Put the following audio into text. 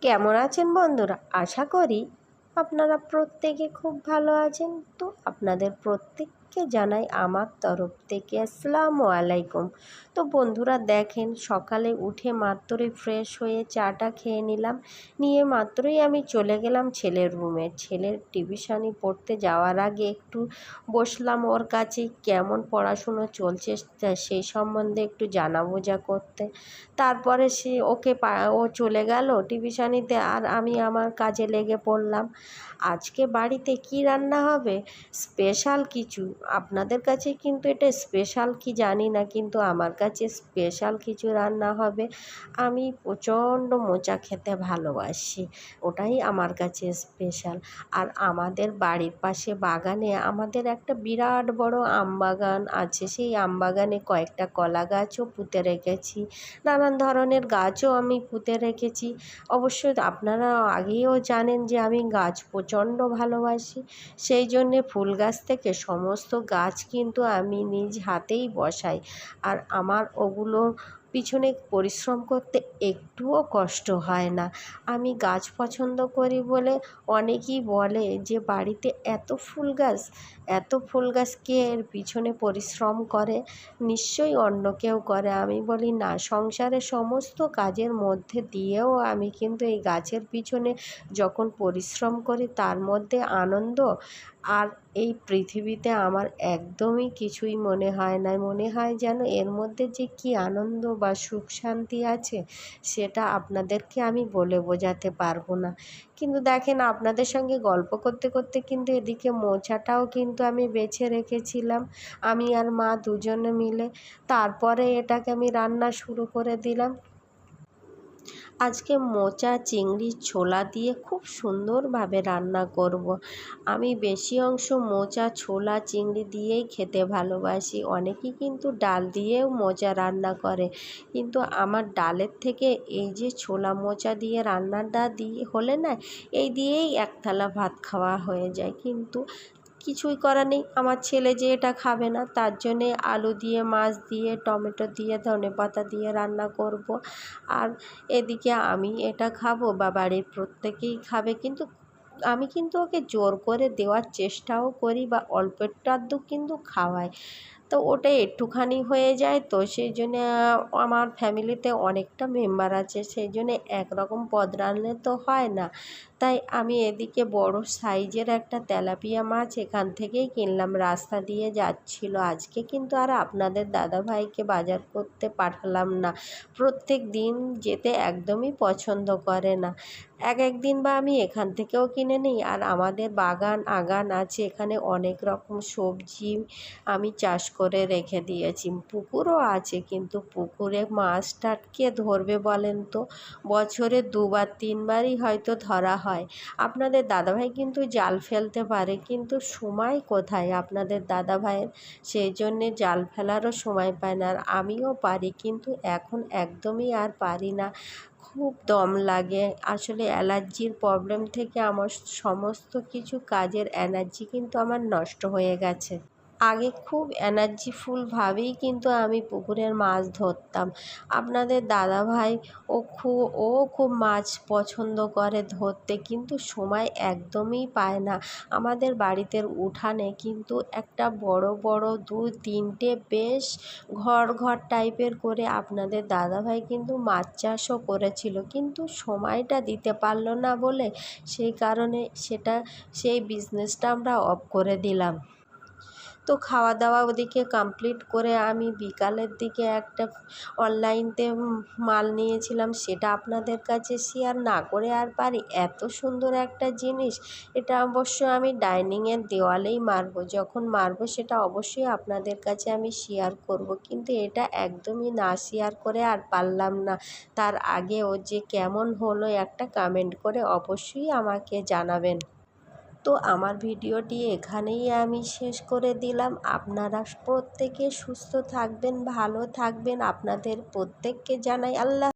কেমন আছেন বন্ধুরা? আশা করি আপনারা প্রত্যেকে খুব ভালো আছেন। তো আপনাদের প্রত্যেককে জানাই আমার তরফ থেকে আসসালামু আলাইকুম। তো বন্ধুরা দেখেন, সকালে উঠে মাত্রই ফ্রেশ হয়ে চাটা খেয়ে নিলাম। নিয়ে মাত্রই আমি চলে গেলাম ছেলের রুমে। ছেলের টিউশনি পড়তে যাওয়ার আগে একটু বসলাম ওর কাছে, কেমন পড়াশুনো চলছে সেই সম্বন্ধে একটু জানা বোঝা করতে। তারপরে ও চলে গেল টিউশনিতে, আর আমি আমার কাজে লেগে পড়লাম। আজকে বাড়িতে কি রান্না হবে? স্পেশাল কিছু। আপনাদের কাছে কিন্তু এটা স্পেশাল কি জানি না, কিন্তু আমার কাছে স্পেশাল কিছু রান্না হবে। আমি প্রচণ্ড মোচা খেতে ভালোবাসি, ওটাই আমার কাছে স্পেশাল। আর আমাদের বাড়ির পাশে বাগানে আমাদের একটা বিরাট বড় আম বাগান আছে। সেই আম বাগানে কয়েকটা কলা গাছও পুঁতে রেখেছি, নানান ধরনের গাছও আমি পুঁতে রেখেছি। অবশ্য আপনারা আগেও জানেন যে আমি গাছ প্রচণ্ড ভালোবাসি। সেই জন্যে ফুল গাছ থেকে সমস্ত গাছ কিন্তু আমি নিজ হাতেই বসাই। আর আমার ওগুলো পিছনে পরিশ্রম করতে একটুও কষ্ট হয় না। আমি গাছ পছন্দ করি বলে অনেকেই বলে যে বাড়িতে এত ফুল গাছ কে এর পিছনে পরিশ্রম করে? নিশ্চয়ই অন্য কেউ করে। আমি বলি না, সংসারের সমস্ত কাজের মধ্যে দিয়েও আমি কিন্তু এই গাছের পিছনে যখন পরিশ্রম করি তার মধ্যে আনন্দ আর এই পৃথিবীতে আমার একদমই কিছুই মনে হয় না। মনে হয় যেন এর মধ্যে যে কি আনন্দ বা সুখ শান্তি আছে, সেটা আপনাদেরকে আমি বলে বোঝাতে পারবো না। কিন্তু দেখেন, আপনাদের সঙ্গে গল্প করতে করতে কিন্তু এদিকে মোচাটাও কিন্তু আমি বেছে রেখেছিলাম, আমি আর মা দুজনে মিলে। তারপরে এটাকে আমি রান্না শুরু করে দিলাম। আজকে মোচা চিংড়ির ছোলা দিয়ে খুব সুন্দরভাবে রান্না করব। আমি বেশি অংশ মোচা ছোলা চিংড়ি দিয়েই খেতে ভালোবাসি। অনেকেই কিন্তু ডাল দিয়েও মোচা রান্না করে, কিন্তু আমার ডালের থেকে এই যে ছোলা মোচা দিয়ে রান্নাটা হলে না, এই দিয়েই এক থালা ভাত খাওয়া হয়ে যায়। কিন্তু কিছুই করার নেই, আমার ছেলে যে এটা খাবে না, তার জন্যে আলু দিয়ে, মাছ দিয়ে, টমেটো দিয়ে, ধনেপাতা দিয়ে রান্না করব। আর এদিকে আমি এটা খাবো বা বাড়ির প্রত্যেকেই খাবে, কিন্তু আমি কিন্তু ওকে জোর করে দেওয়ার চেষ্টাও করি বা অল্প একটু আধটু কিন্তু খাওয়াই। তো ওটা একটুখানি হয়ে যায়, তো সেই জন্যে আমার ফ্যামিলিতে অনেকটা মেম্বার আছে, সেই জন্যে একরকম পদ রান্না তো হয় না। তাই আমি এদিকে বড় সাইজের একটা তেলাপিয়া মাছ এখান থেকেই কিনলাম, রাস্তা দিয়ে যাচ্ছিল। আজকে কিন্তু আর আপনাদের দাদাভাইকে বাজার করতে পাঠালাম না, প্রত্যেক দিন যেতে একদমই পছন্দ করে না। একদিন বা আমি এখান থেকেও কিনে নিই। আর আমাদের বাগান আগান আছে, এখানে অনেক রকম সবজি আমি চাষ করে রেখে দিয়েছি। পুকুরও আছে, কিন্তু পুকুরে মাছটা কে ধরবে বলেন তো? বছরে দুবার তিনবারই হয়তো ধরা হয়। আপনাদের দাদাভাই কিন্তু জাল ফেলতে পারে, কিন্তু সময় কোথায় আপনাদের দাদাভাইয়ের? সেই জন্যে জাল ফেলারও সময় পায় না। আর আমিও পারি, কিন্তু এখন একদমই আর পারি না, খুব দম লাগে। আসলে অ্যালার্জির প্রবলেম থেকে আমার সমস্ত কিছু কাজের এনার্জি কিন্তু আমার নষ্ট হয়ে গেছে। আগে খুব এনার্জিফুলভাবেই কিন্তু আমি পুকুরের মাছ ধরতাম। আপনাদের দাদাভাই ও খুব মাছ পছন্দ করে ধরতে, কিন্তু সময় একদমই পায় না। আমাদের বাড়িতে উঠানে কিন্তু একটা বড় বড় 2-3টে বেশ ঘর টাইপের করে আপনাদের দাদাভাই কিন্তু মাছ চাষও করেছিল, কিন্তু সময়টা দিতে পারল না বলে সেই কারণে সেই বিজনেসটা আমরা অফ করে দিলাম। তো খাওয়া দাওয়া ওদিকে কমপ্লিট করে আমি বিকালের দিকে একটা অনলাইনতে মাল নিয়েছিলাম, সেটা আপনাদের কাছে শেয়ার না করে আর পারি। এত সুন্দর একটা জিনিস, এটা অবশ্য আমি ডাইনিংয়ের দেওয়ালেই মারবো, যখন মারবো সেটা অবশ্যই আপনাদের কাছে আমি শেয়ার করব, কিন্তু এটা একদমই না শেয়ার করে আর পারলাম না। তার আগে ও যে কেমন হলো একটা কমেন্ট করে অবশ্যই আমাকে জানাবেন। তো আমার ভিডিওটি এখানেই আমি শেষ করে দিলাম। আপনারা প্রত্যেকে সুস্থ থাকবেন, ভালো থাকবেন। আপনাদের প্রত্যেককে জানাই আল্লাহ।